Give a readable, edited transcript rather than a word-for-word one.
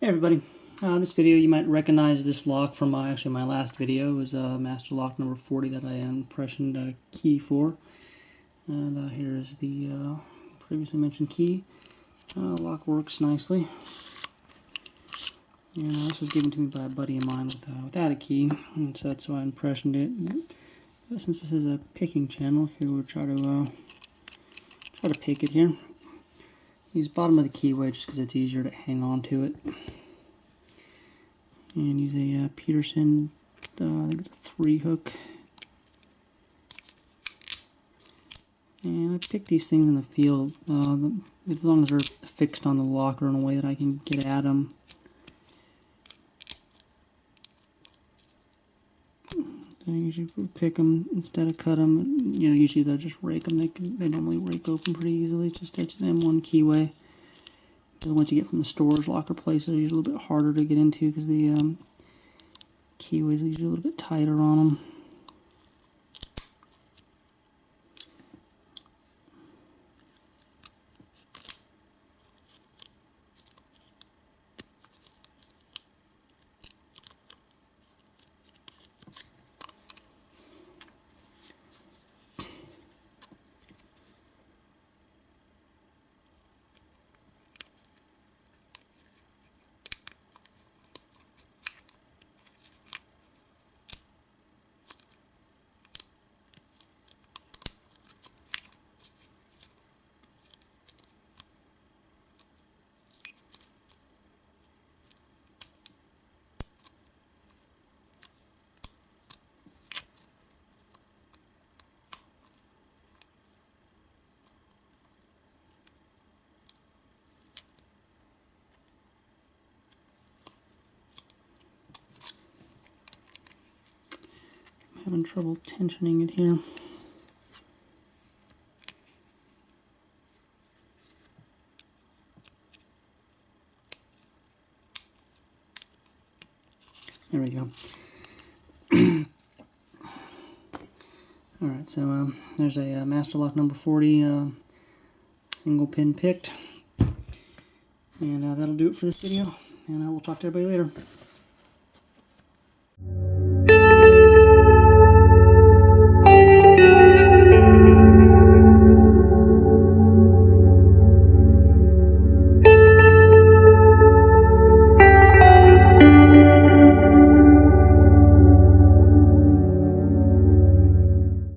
Hey everybody, this video you might recognize this lock from my last video. It was master lock number 40 that I impressioned a key for. And here is the previously mentioned key. Lock works nicely. And this was given to me by a buddy of mine without a key, and so that's why I impressioned it. Since this is a picking channel, if you would try to pick it here. Use bottom of the keyway just because it's easier to hang on to it. And use a Peterson, I think it's a 3 hook. And I pick these things in the field as long as they're fixed on the locker in a way that I can get at them. I usually pick them instead of cut them. You know, usually they'll just rake them. They normally rake open pretty easily. It's just it's an M1 keyway. The ones you get from the stores, locker places, are usually a little bit harder to get into because the keyways are usually a little bit tighter on them. Having trouble tensioning it here. There we go. Alright, so there's a master lock number 40 single pin picked. And that'll do it for this video. And I will talk to everybody later.